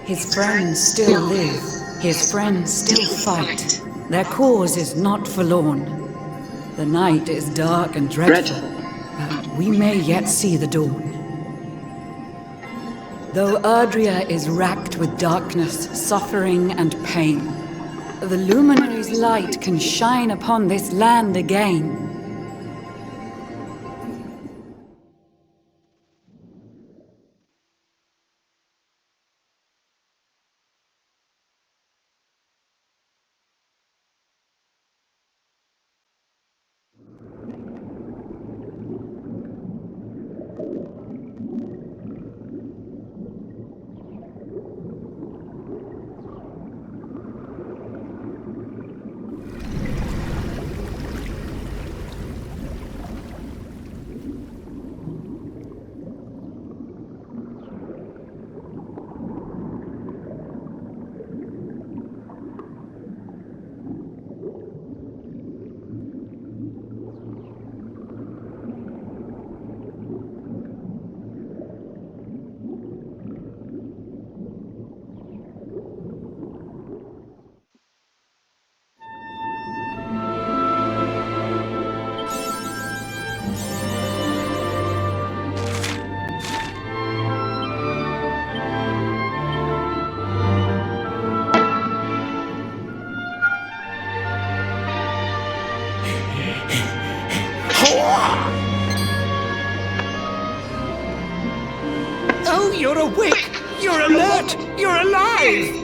His friends still live. His friends still fight. Their cause is not forlorn. The night is dark and dreadful, but we may yet see the dawn. Though Erdrea is racked with darkness, suffering, and pain, the Luminary's light can shine upon this land again. Oh, you're awake! You're alert! You're alive!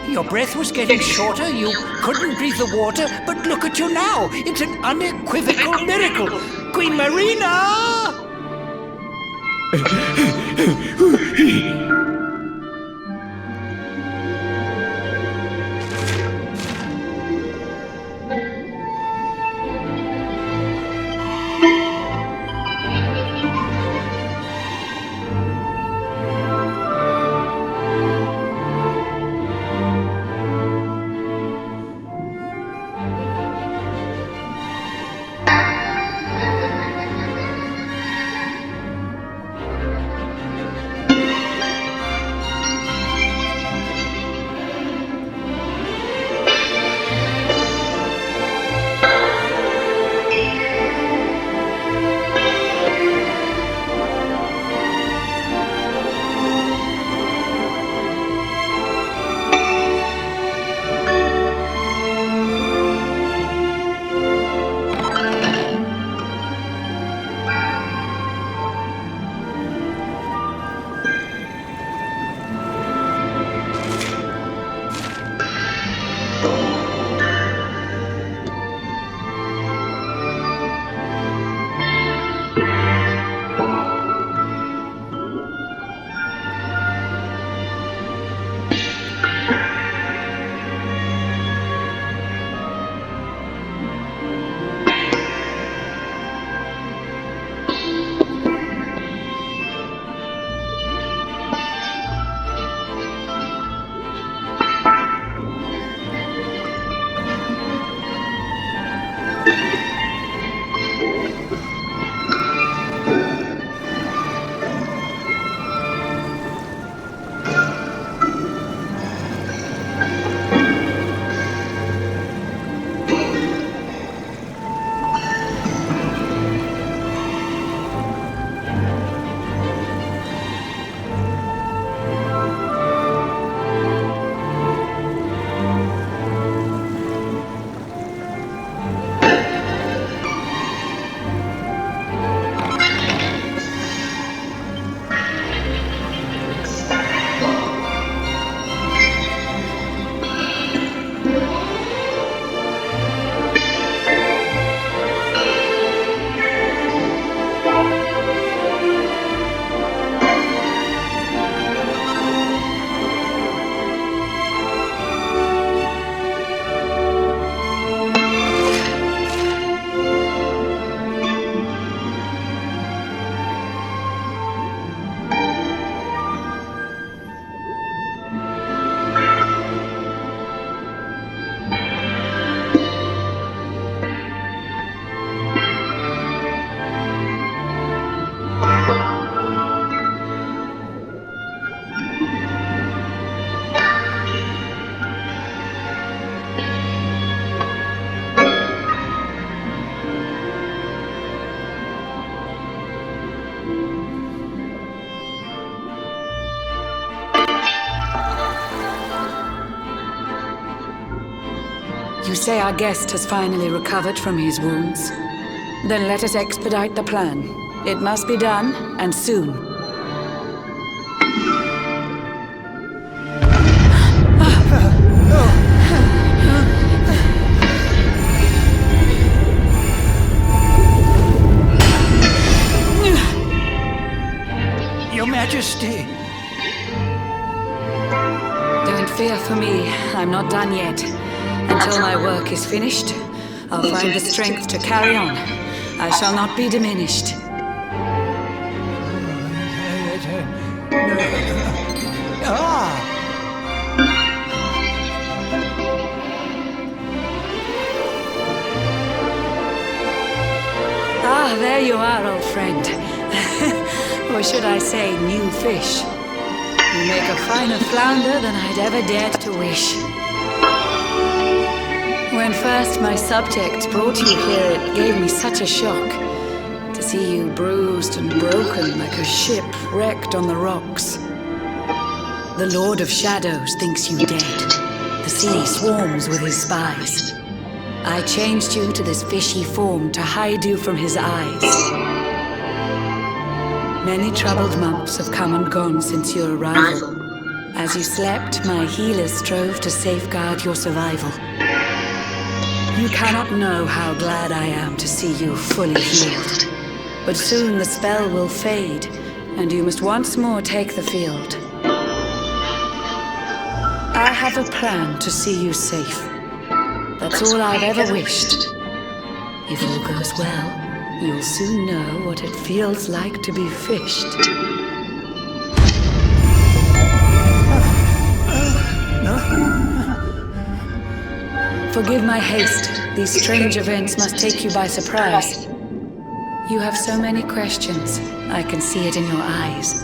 Your breath was getting shorter, you couldn't breathe the water, but look at you now! It's an unequivocal miracle! Queen Marina! say our guest has finally recovered from his wounds? Then let us expedite the plan. It must be done, and soon. Your Majesty. Don't fear for me. I'm not done yet. Until my work is finished, I'll find the strength to carry on. I shall not be diminished. Ah, there you are, old friend. Or should I say, new fish. You make a finer flounder than I'd ever dared to wish. When first my subjects brought you here, it gave me such a shock to see you bruised and broken like a ship wrecked on the rocks. The Lord of Shadows thinks you dead. The sea swarms with his spies. I changed you to this fishy form to hide you from his eyes. Many troubled months have come and gone since your arrival. As you slept, my healers strove to safeguard your survival. You cannot know how glad I am to see you fully healed. But soon the spell will fade, and you must once more take the field. I have a plan to see you safe. That's all I've ever wished. If all goes well, you'll soon know what it feels like to be fished. Forgive my haste. These strange events must take you by surprise. You have so many questions. I can see it in your eyes.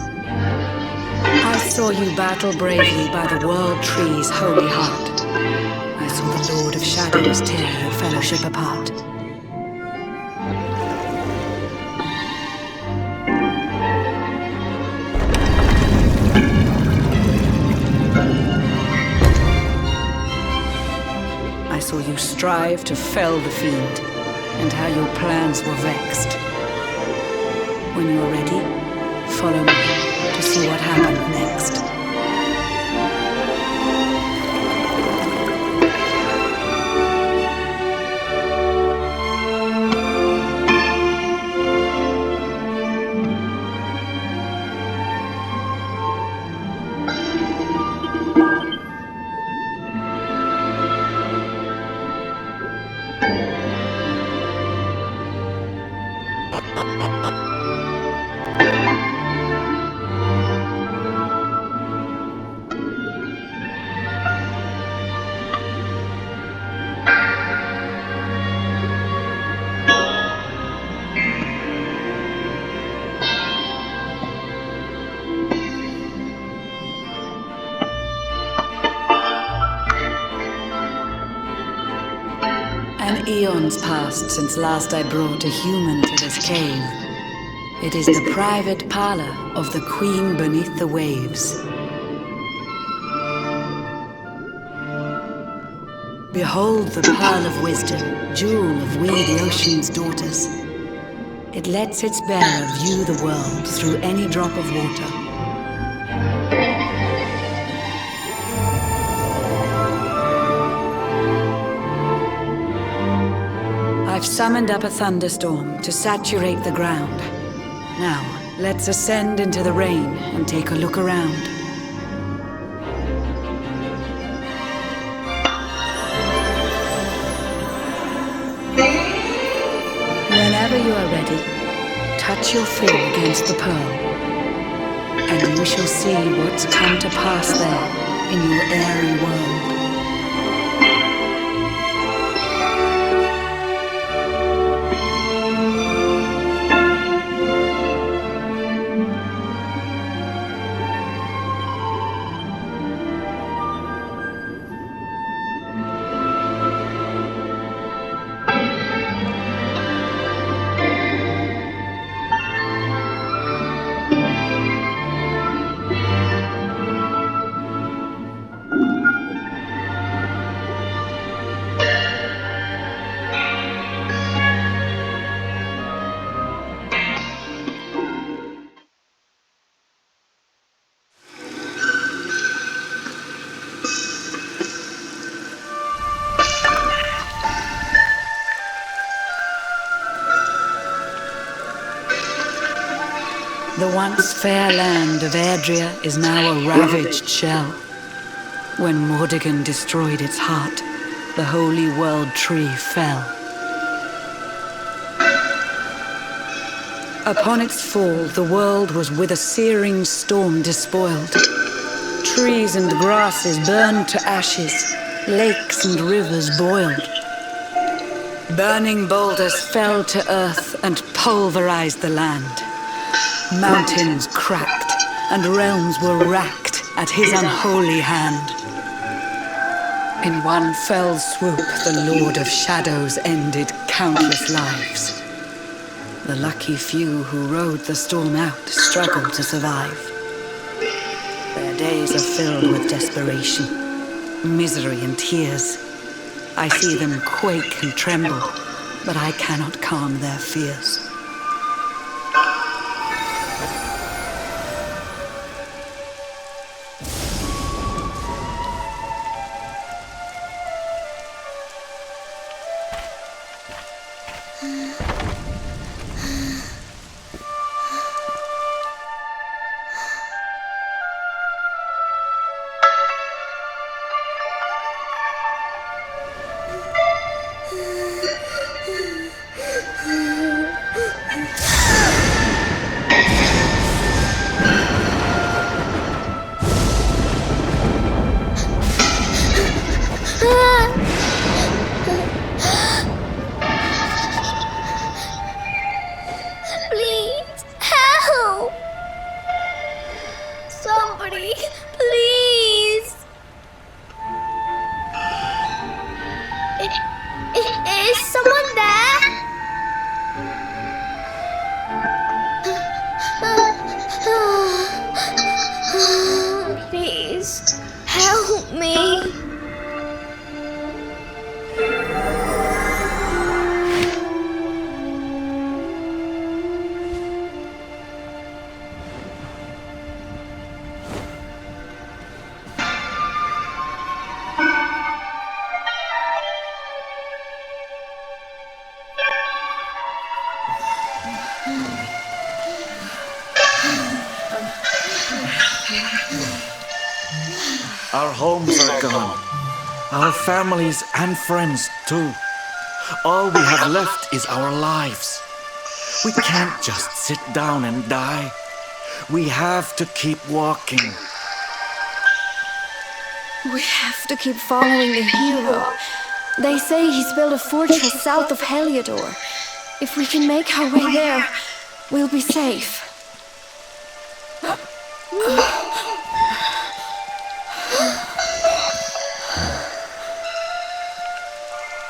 I saw you battle bravely by the World Tree's holy heart. I saw the Lord of Shadows tear your fellowship apart. I saw you strive to fell the fiend, and how your plans were vexed. When you're ready, follow me to see what happened next. An eon's passed since last I brought a human to this cave. It is the private parlor of the Queen beneath the waves. Behold the pearl of wisdom, jewel of we the ocean's daughters. It lets its bearer view the world through any drop of water. I've summoned up a thunderstorm to saturate the ground. Now, let's ascend into the rain and take a look around. Whenever you are ready, touch your fill against the pearl, and you shall see what's come to pass there in your airy world. The once fair land of Erdrea is now a ravaged shell. When Mordegon destroyed its heart, the holy world tree fell. Upon its fall, the world was with a searing storm despoiled. Trees and grasses burned to ashes, lakes and rivers boiled. Burning boulders fell to earth and pulverized the land. Mountains cracked, and realms were racked at his unholy hand. In one fell swoop, the Lord of Shadows ended countless lives. The lucky few who rode the storm out struggled to survive. Their days are filled with desperation, misery and tears. I see them quake and tremble, but I cannot calm their fears. Please, help! Somebody, please! Is someone there? Please, help me. Our homes are gone. Our families and friends too. All we have left is our lives. We can't just sit down and die. We have to keep walking. We have to keep following the hero. They say he's built a fortress south of Heliodor. If we can make our way there, we'll be safe.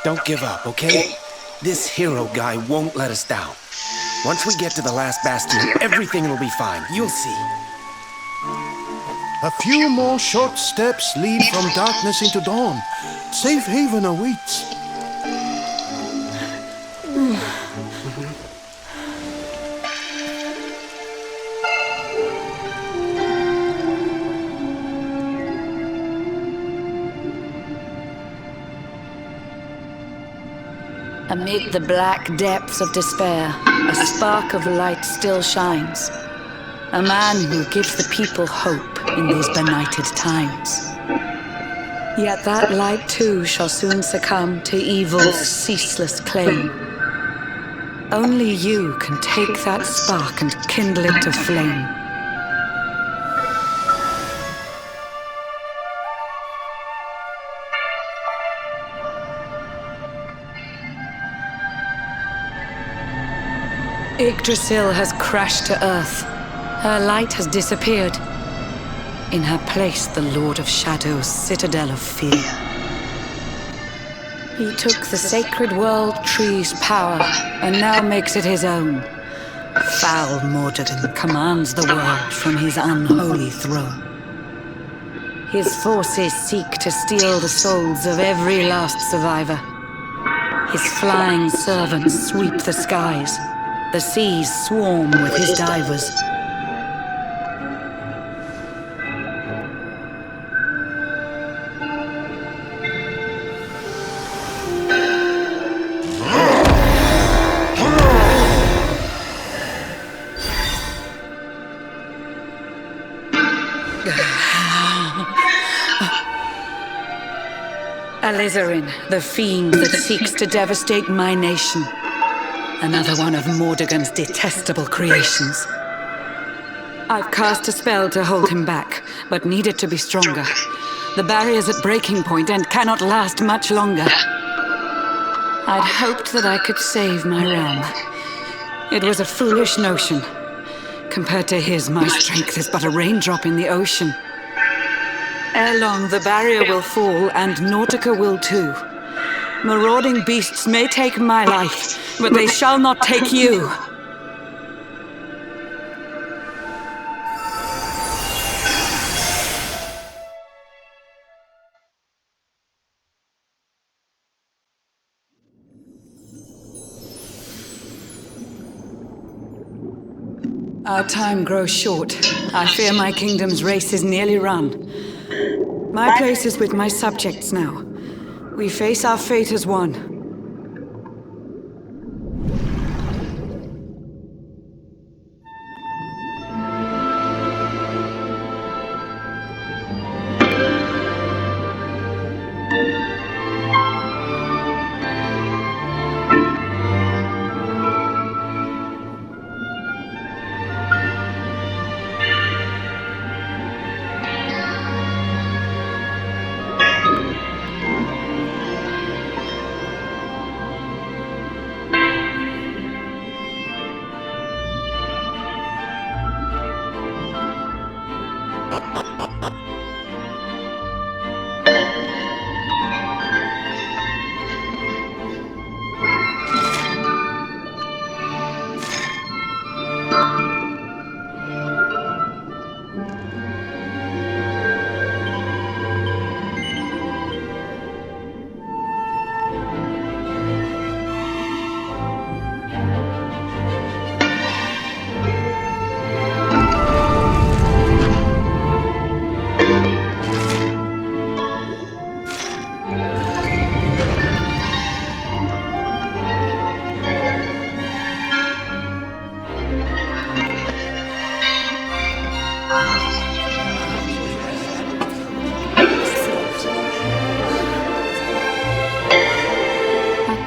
Don't give up, okay? This hero guy won't let us down. Once we get to the last bastion, everything will be fine. You'll see. A few more short steps lead from darkness into dawn. Safe haven awaits. Amid the black depths of despair, a spark of light still shines. A man who gives the people hope in these benighted times. Yet that light too shall soon succumb to evil's ceaseless claim. Only you can take that spark and kindle it to flame. Yggdrasil has crashed to earth. Her light has disappeared. In her place, the Lord of Shadows' citadel of fear. He took the sacred world tree's power and now makes it his own. Foul Mordegon commands the world from his unholy throne. His forces seek to steal the souls of every last survivor. His flying servants sweep the skies. The seas swarm with his divers. Alizarin, the fiend that seeks to devastate my nation. Another one of Mordegon's detestable creations. I've cast a spell to hold him back, but need it to be stronger. The barrier's at breaking point and cannot last much longer. I'd hoped that I could save my realm. It was a foolish notion. Compared to his, my strength is but a raindrop in the ocean. Ere long, the barrier will fall, and Nautica will too. Marauding beasts may take my life, but they shall not take you. Our time grows short. I fear my kingdom's race is nearly run. My place is with my subjects now. We face our fate as one.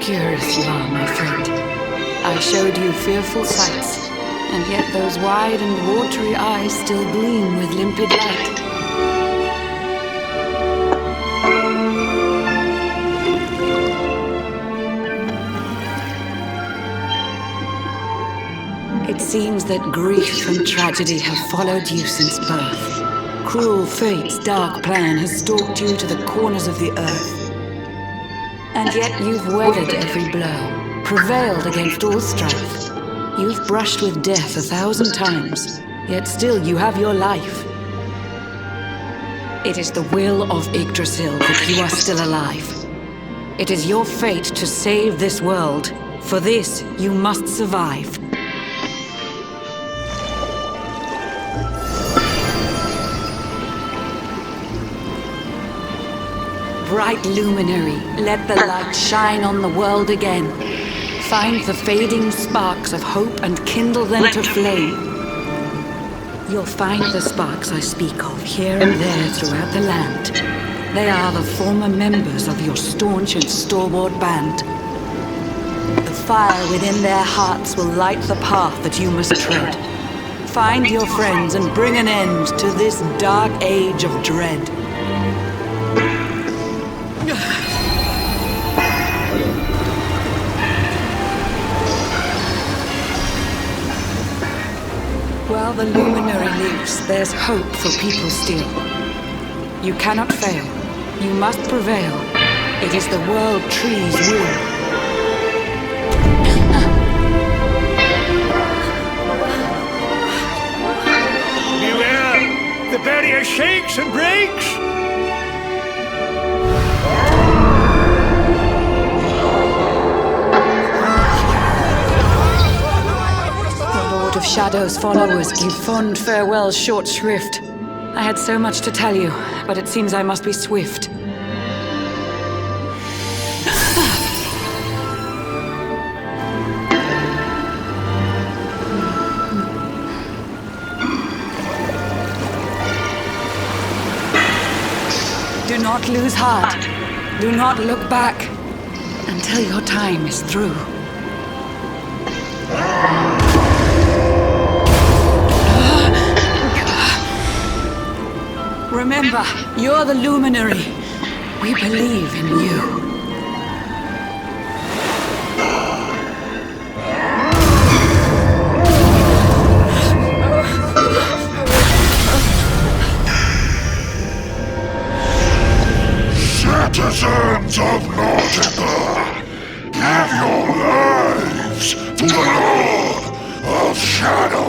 Curious you are, my friend. I showed you fearful sights, and yet those wide and watery eyes still gleam with limpid light. It seems that grief and tragedy have followed you since birth. Cruel fate's dark plan has stalked you to the corners of the earth. And yet you've weathered every blow, prevailed against all strife. You've brushed with death 1,000 times, yet still you have your life. It is the will of Yggdrasil that you are still alive. It is your fate to save this world. For this, you must survive. Bright luminary, let the light shine on the world again. Find the fading sparks of hope and kindle them to flame. You'll find the sparks I speak of here and there throughout the land. They are the former members of your staunch and stalwart band. The fire within their hearts will light the path that you must tread. Find your friends and bring an end to this dark age of dread. While the luminary lives, there's hope for people still. You cannot fail. You must prevail. It is the World Tree's will. Beware! The barrier shakes and breaks! Of Shadow's followers give fond farewell short shrift. I had so much to tell you, but it seems I must be swift. Do not lose heart. Do not look back until your time is through. Remember, you're the luminary. We believe in you. Citizens of Nautica, give your lives to the Lord of Shadows.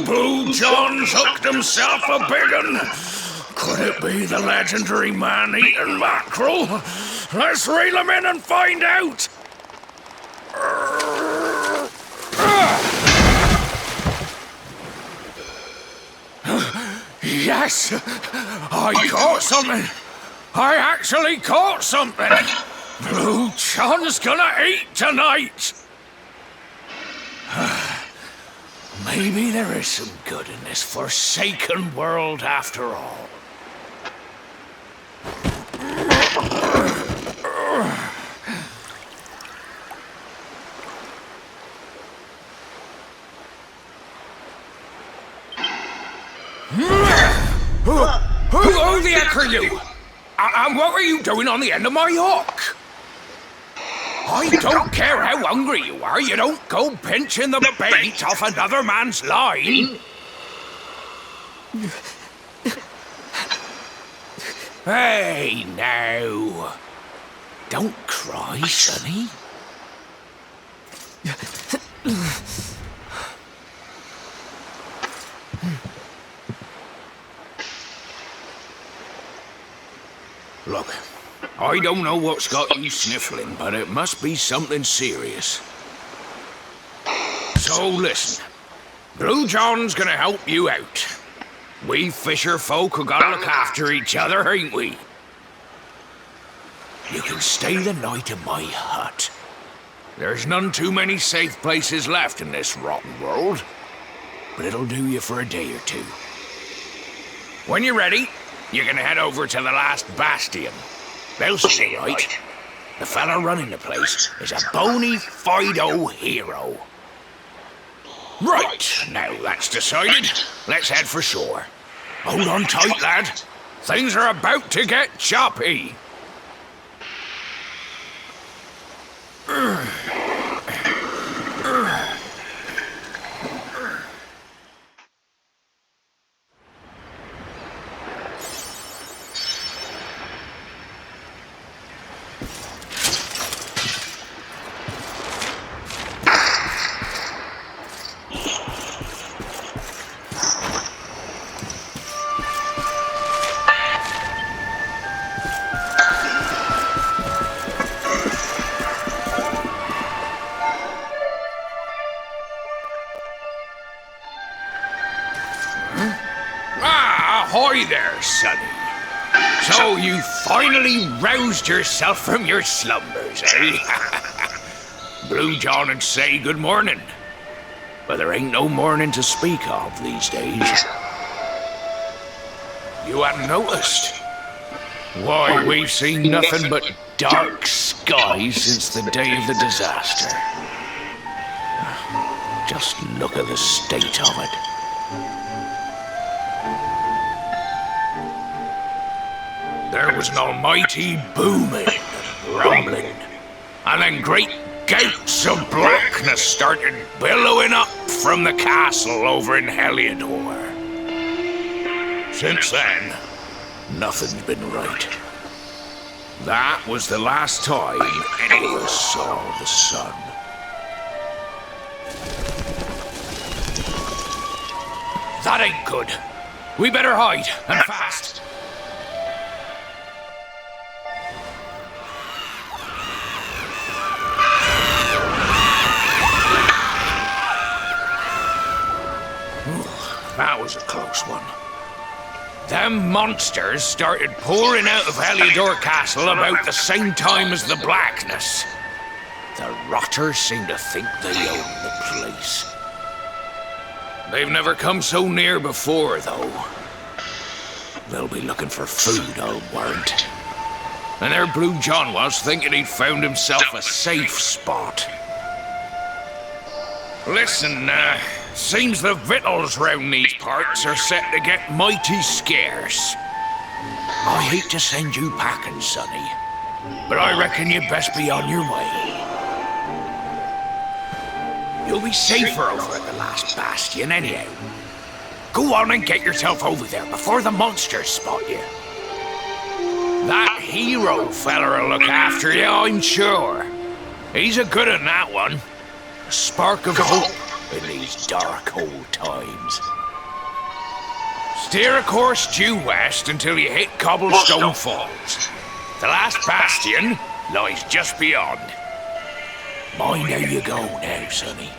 Blue John's hooked himself a big un. Could it be the legendary man-eating mackerel? Let's reel him in and find out. Yes! I caught something! I actually caught something! Blue John's gonna eat tonight! Maybe there is some good in this forsaken world after all. Who the heck are you? And what were you doing on the end of my hook? I don't care how hungry you are, you don't go pinching the bait off another man's line. Hey, now. Don't cry, sonny. Look, I don't know what's got you sniffling, but it must be something serious. So listen, Blue John's gonna help you out. We fisher folk have gotta look after each other, ain't we? You can stay the night in my hut. There's none too many safe places left in this rotten world, but it'll do you for a day or two. When you're ready, you can head over to the last bastion. They'll see you right. The fella running the place is a bony Fido hero. Right, now that's decided. Let's head for shore. Hold on tight, lad. Things are about to get choppy. Ahoy there, sonny. So you finally roused yourself from your slumbers, eh? Blue John would say good morning, but there ain't no morning to speak of these days. You hadn't noticed? Why, we've seen nothing but dark sky since the day of the disaster. Just look at the state of it. There was an almighty booming and rumbling, and then great gouts of blackness started billowing up from the castle over in Heliodor. Since then, nothing's been right. That was the last time any of us saw the sun. That ain't good. We better hide, and fast. That was a close one. Them monsters started pouring out of Heliodor Castle about the same time as the blackness. The rotters seem to think they own the place. They've never come so near before, though. They'll be looking for food, I'll warrant. And there Blue John was, thinking he'd found himself a safe spot. Listen, seems the victuals round these parts are set to get mighty scarce. I hate to send you packing, Sonny, but I reckon you'd best be on your way. You'll be safer over at the last bastion anyhow. Go on and get yourself over there before the monsters spot you. That hero feller'll look after you, I'm sure. He's a good un, that one. A spark of hope in these dark old times. Steer a course due west until you hit Cobblestone Falls. The last bastion lies just beyond. Mind how you go now, Sonny.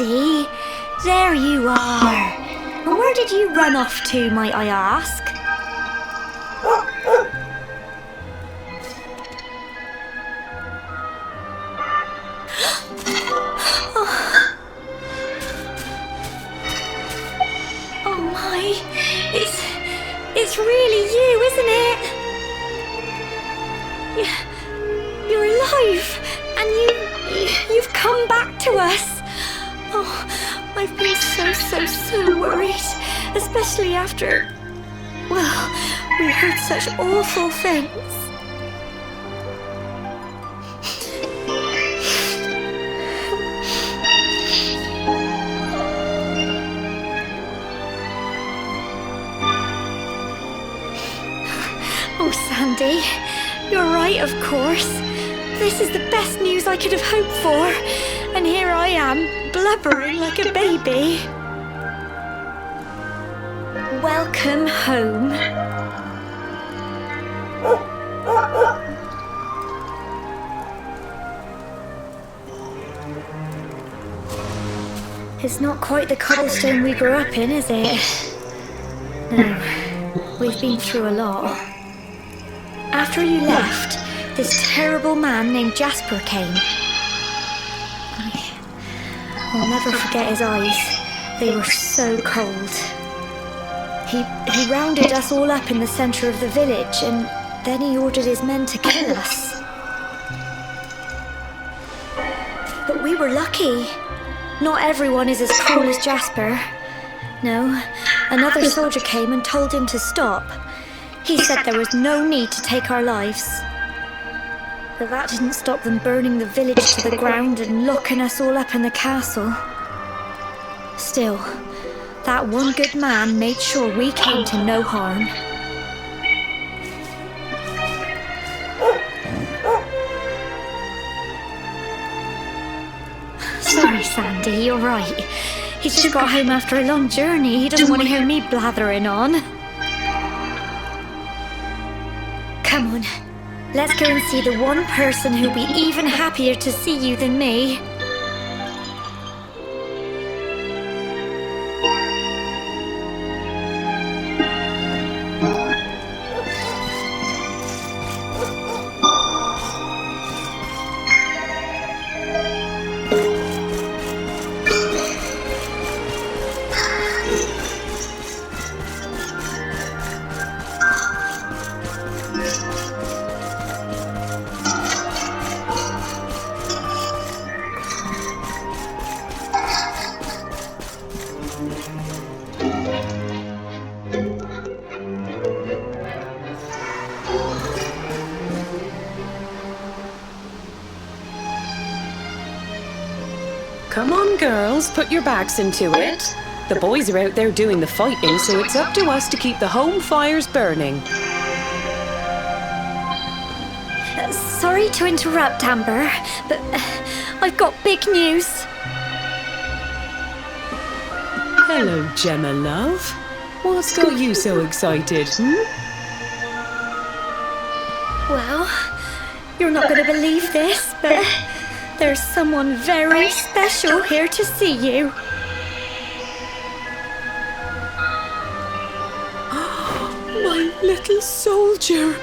Sandy, there you are. And where did you run off to, might I ask? Oh my, it's really you, isn't it? You're alive, and you've come back to us. Oh, I've been so worried, especially after, well, we heard such awful things. Oh, Sandy, you're right, of course. This is the best news I could have hoped for. And here I am, blubbering like a baby. Welcome home. It's not quite the cobblestone we grew up in, is it? No, we've been through a lot. After you left, this terrible man named Jasper came. I'll never forget his eyes. They were so cold. He rounded us all up in the centre of the village, and then he ordered his men to kill us. But we were lucky. Not everyone is as cruel as Jasper. No, another soldier came and told him to stop. He said there was no need to take our lives. But that didn't stop them burning the village to the ground and locking us all up in the castle. Still, that one good man made sure we came to no harm. Sorry, Sandy, you're right. He's just got home after a long journey. He doesn't want to hear me blathering on. Come on, let's go and see the one person who'll be even happier to see you than me. Come on, girls, put your backs into it. The boys are out there doing the fighting, so it's up to us to keep the home fires burning. Sorry to interrupt, Amber, but I've got big news. Hello, Gemma, love. What's got you so excited, Well, you're not going to believe this, but there's someone very special here to see you. My little soldier.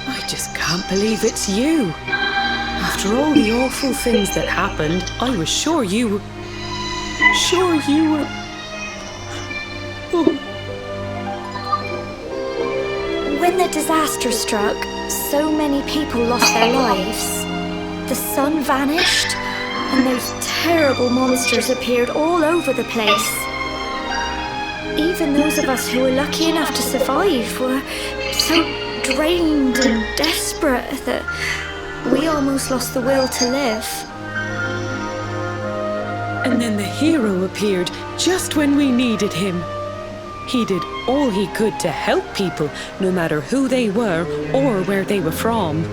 I just can't believe it's you. After all the awful things that happened, I was sure you were... Oh. When the disaster struck, so many people lost their lives. The sun vanished, and those terrible monsters appeared all over the place. Even those of us who were lucky enough to survive were so drained and desperate that we almost lost the will to live. And then the hero appeared just when we needed him. He did all he could to help people, no matter who they were or where they were from.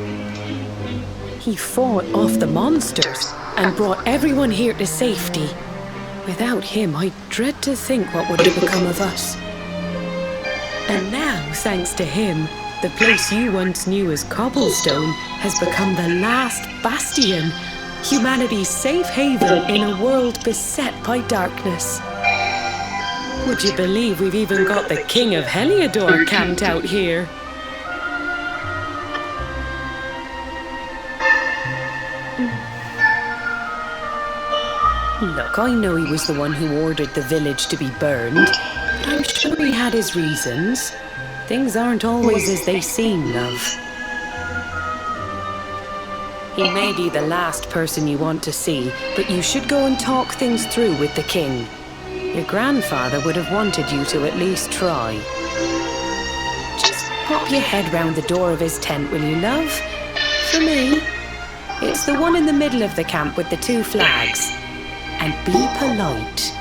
He fought off the monsters and brought everyone here to safety. Without him, I dread to think what would have become of us. And now, thanks to him, the place you once knew as Cobblestone has become the last bastion, humanity's safe haven in a world beset by darkness. Would you believe we've even got the King of Heliodor camped out here? Look, I know he was the one who ordered the village to be burned, but I'm sure he had his reasons. Things aren't always as they seem, love. He may be the last person you want to see, but you should go and talk things through with the king. Your grandfather would have wanted you to at least try. Just pop your head round the door of his tent, will you, love? For me, it's the one in the middle of the camp with the 2 flags. And be polite.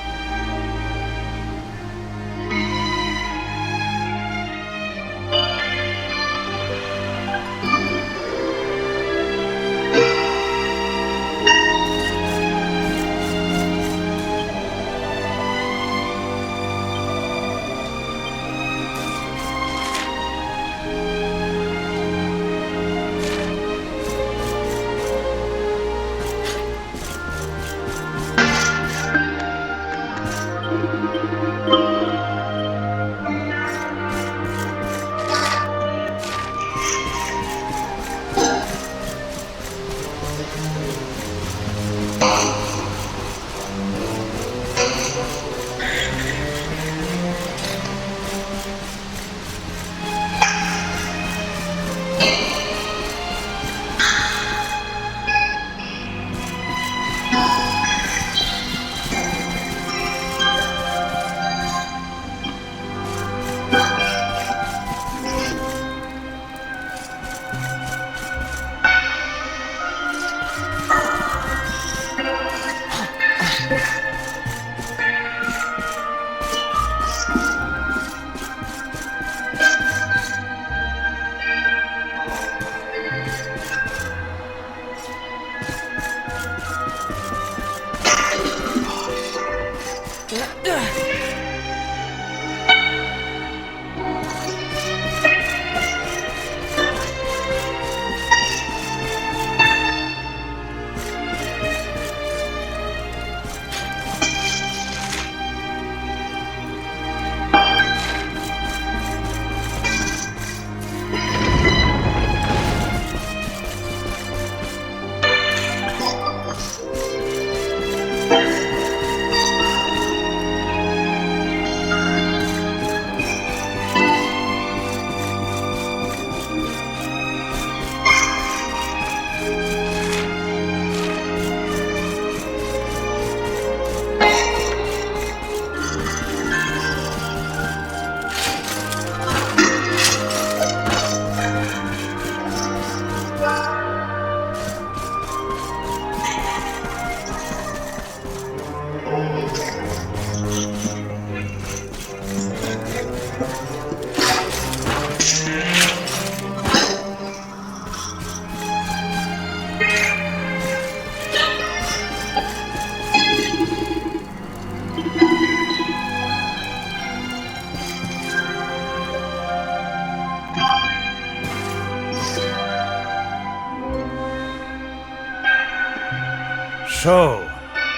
So,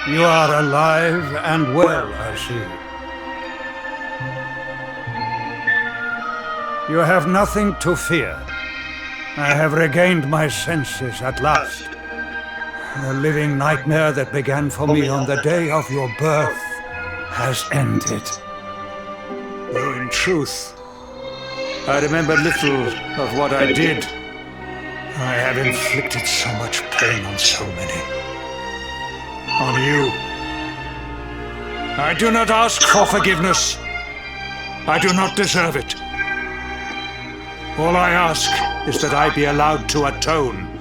you are alive and well, I see. You have nothing to fear. I have regained my senses at last. The living nightmare that began for me on the day of your birth has ended. Though in truth, I remember little of what I did. I have inflicted so much pain on so many. On you. I do not ask for forgiveness. I do not deserve it. All I ask is that I be allowed to atone,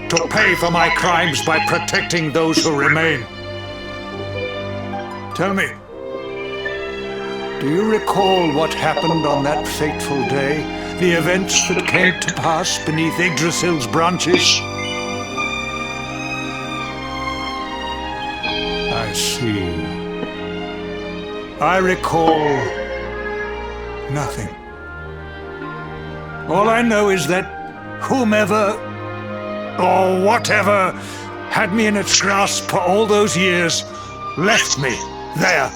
to pay for my crimes by protecting those who remain. Tell me, do you recall what happened on that fateful day? The events that came to pass beneath Yggdrasil's branches? I see. I recall nothing. All I know is that whomever or whatever had me in its grasp for all those years left me there.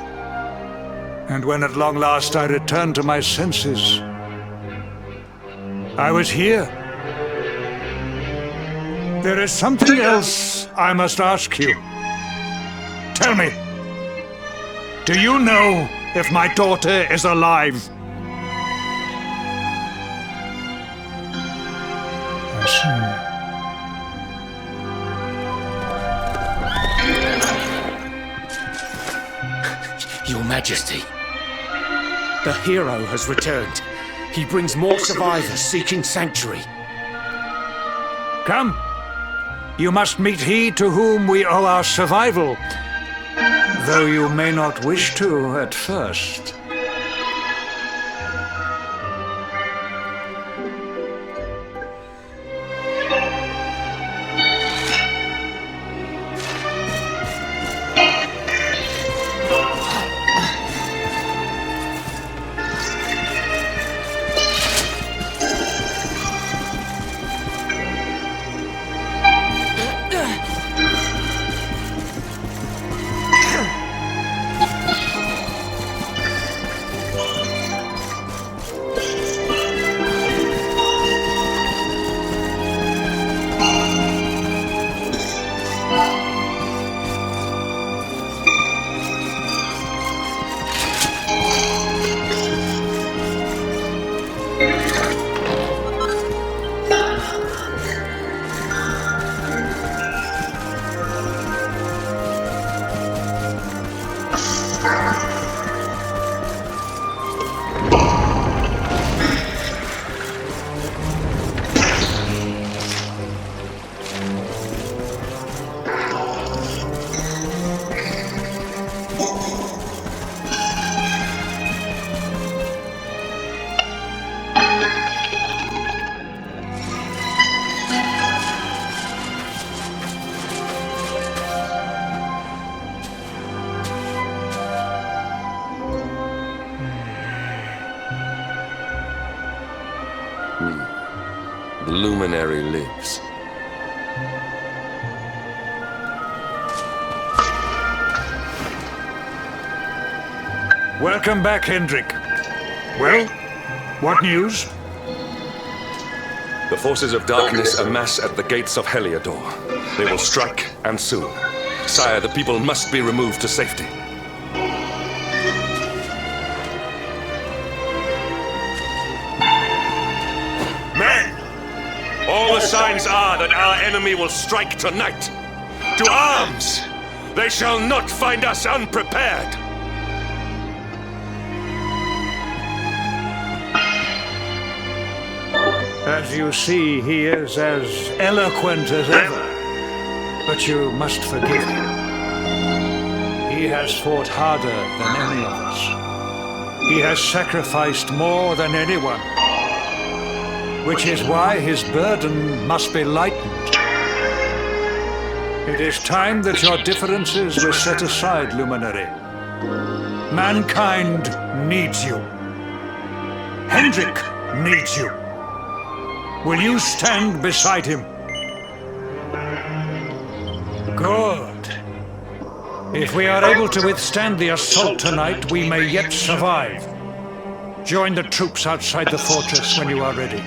And when at long last I returned to my senses, I was here. There is something else I must ask you. Tell me, do you know if my daughter is alive? I see. Your Majesty, the hero has returned. He brings more survivors seeking sanctuary. Come. You must meet he to whom we owe our survival, though you may not wish to at first. The luminary lives. Welcome back, Hendrik. Well, what news? The forces of darkness amass at the gates of Heliodor. They will strike, and soon. Sire, the people must be removed to safety. All the signs are that our enemy will strike tonight. To arms! They shall not find us unprepared! As you see, he is as eloquent as ever. But you must forgive him. He has fought harder than any of us. He has sacrificed more than anyone. Which is why his burden must be lightened. It is time that your differences were set aside, Luminary. Mankind needs you. Hendrik needs you. Will you stand beside him? Good. If we are able to withstand the assault tonight, we may yet survive. Join the troops outside the fortress when you are ready.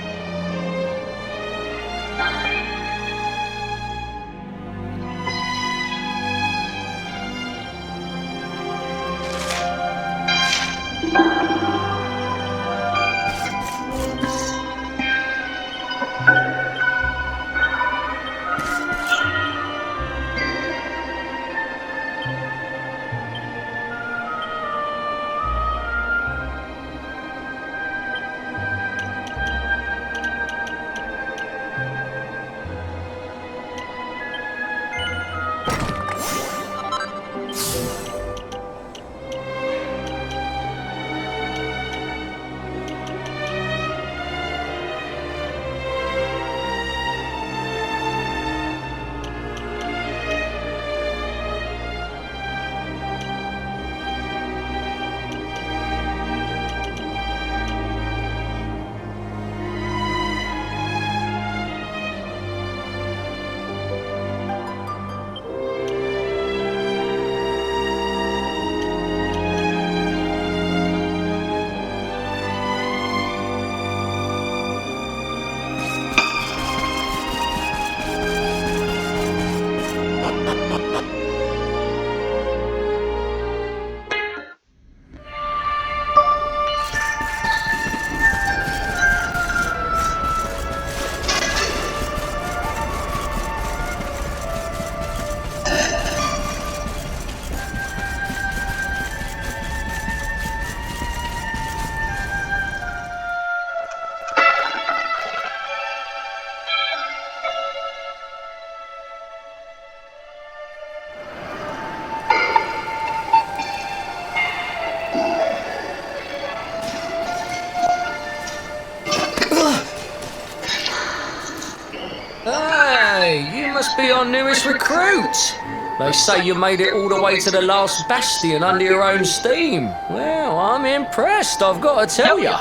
must be our newest recruit. They say you made it all the way to the last bastion under your own steam. Well, I'm impressed, I've got to tell you.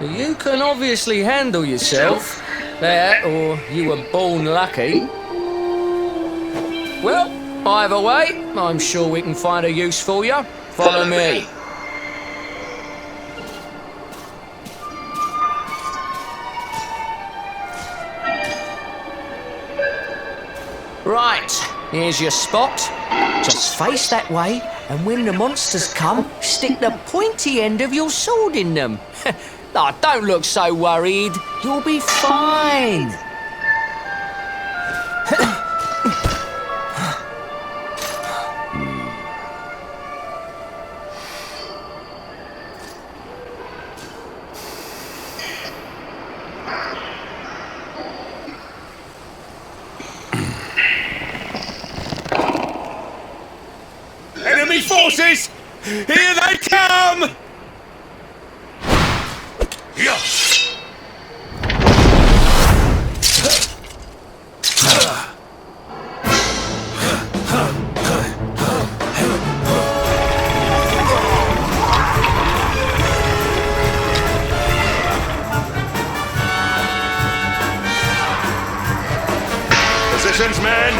You can obviously handle yourself. That, or you were born lucky. Well, either way, I'm sure we can find a use for you. Follow me. Right, here's your spot. Just face that way, and when the monsters come, stick the pointy end of your sword in them. Oh, don't look so worried. You'll be fine. Enemy forces! Here they come! Positions, men!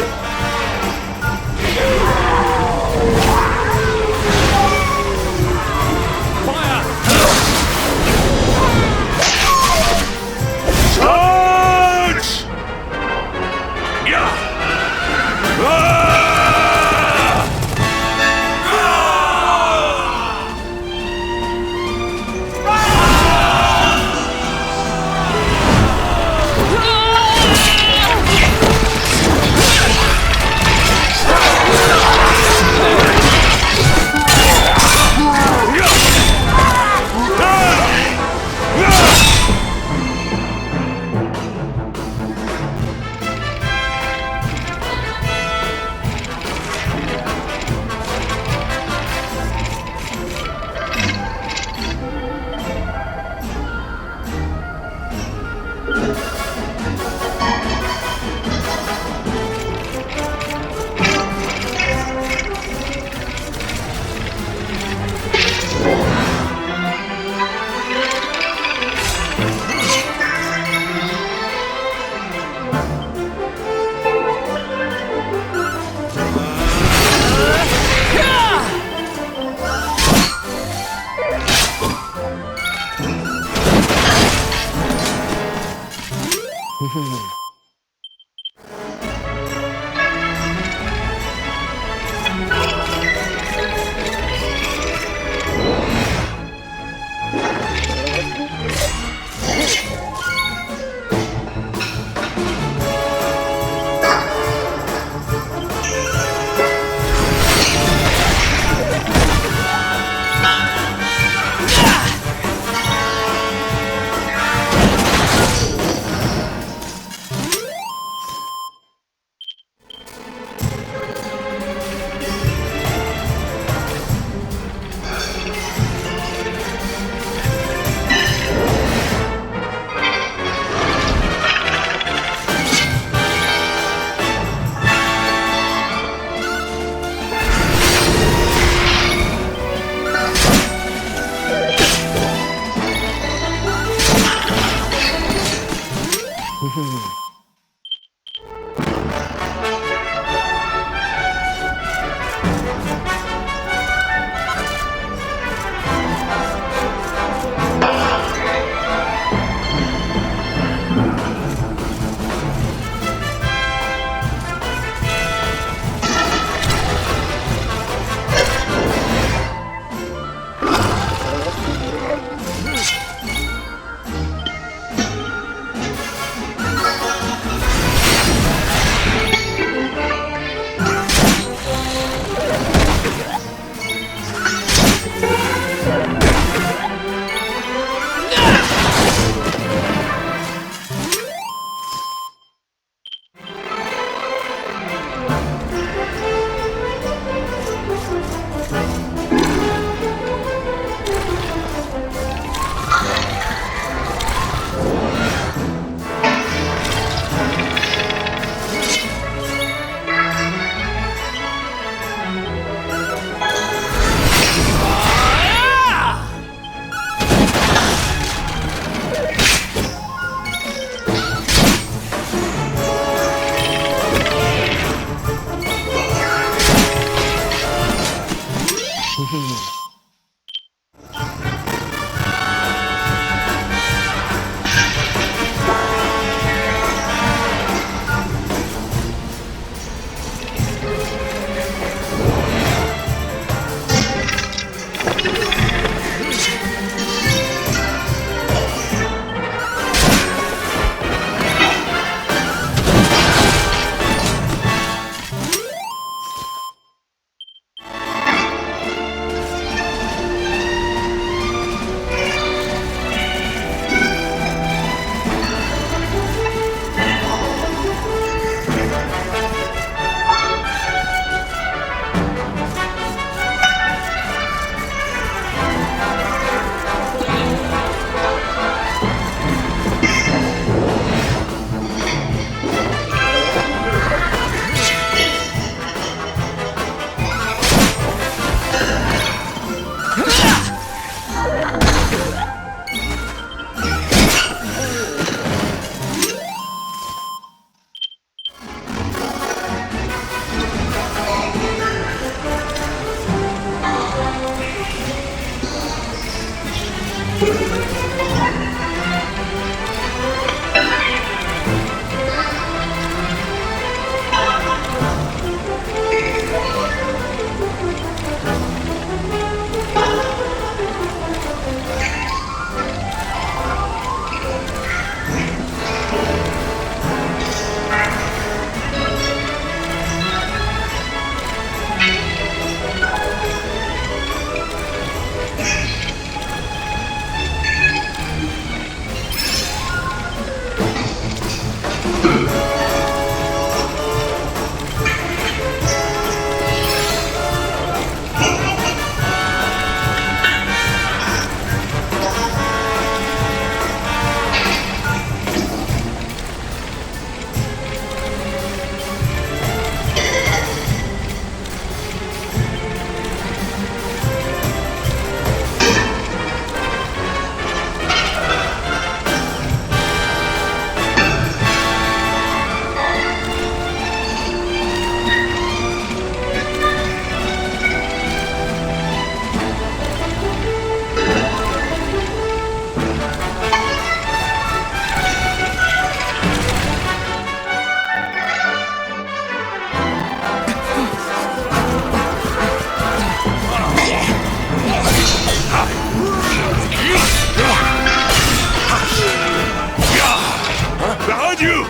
Behind you!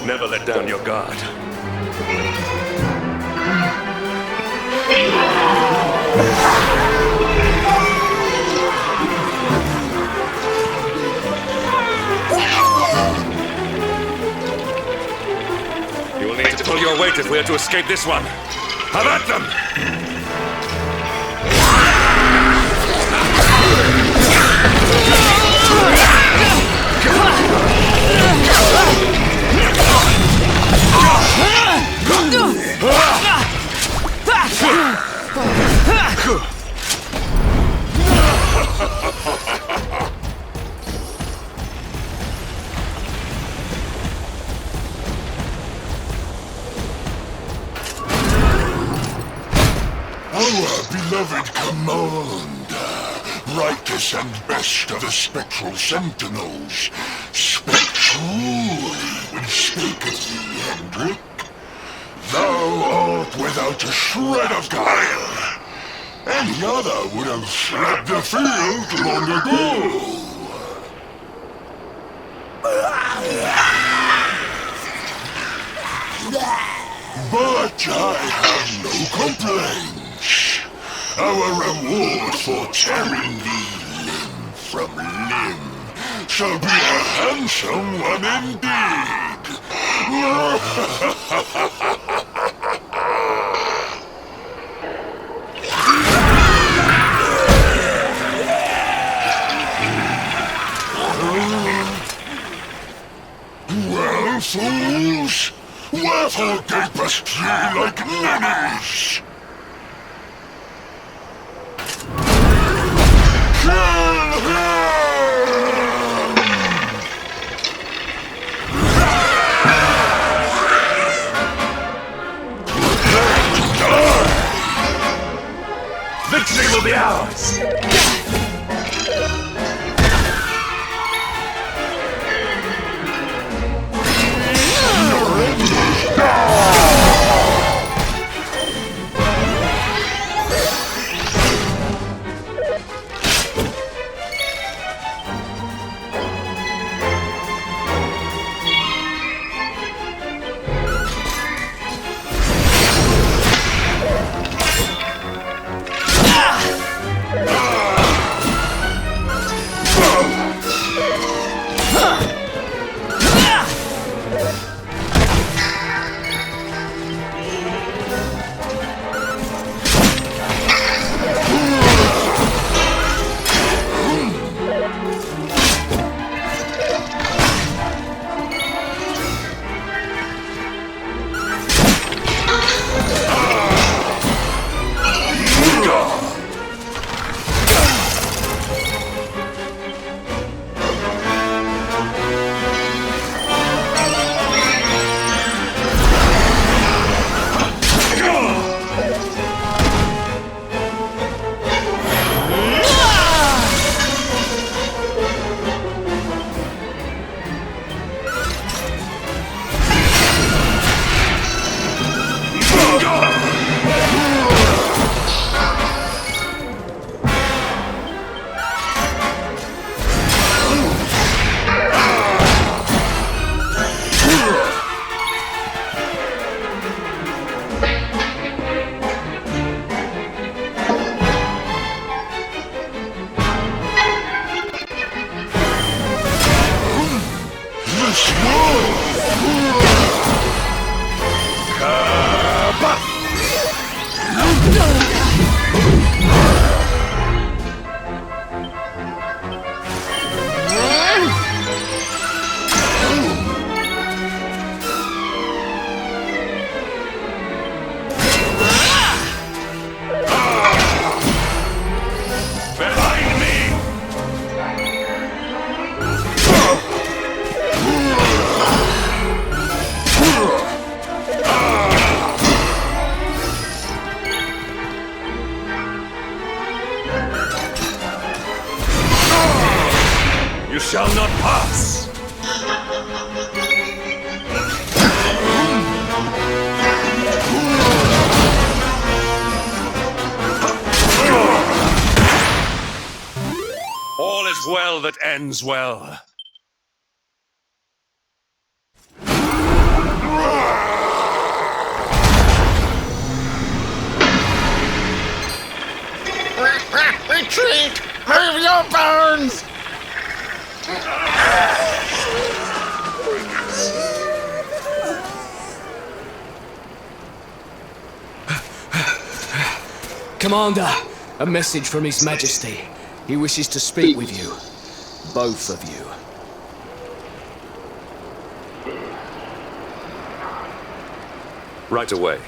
Never let down your guard. You will need to pull your weight if we are to escape this one. Have at them! Our beloved commander, brightest and best of the spectral sentinels, spake truly when he spake of thee, Hendrik. Thou art without a shred of guile. Any other would have fled the field long ago. But I have no complaints. Our reward for tearing thee limb from limb shall be a handsome one indeed. Well, fools, wherefore gapest ye like ninnies? victory will be ours! You shall not pass! All is well that ends well. Retreat! Move your bones! Commander, a message from His Majesty. He wishes to speak with you. Both of you. Right away.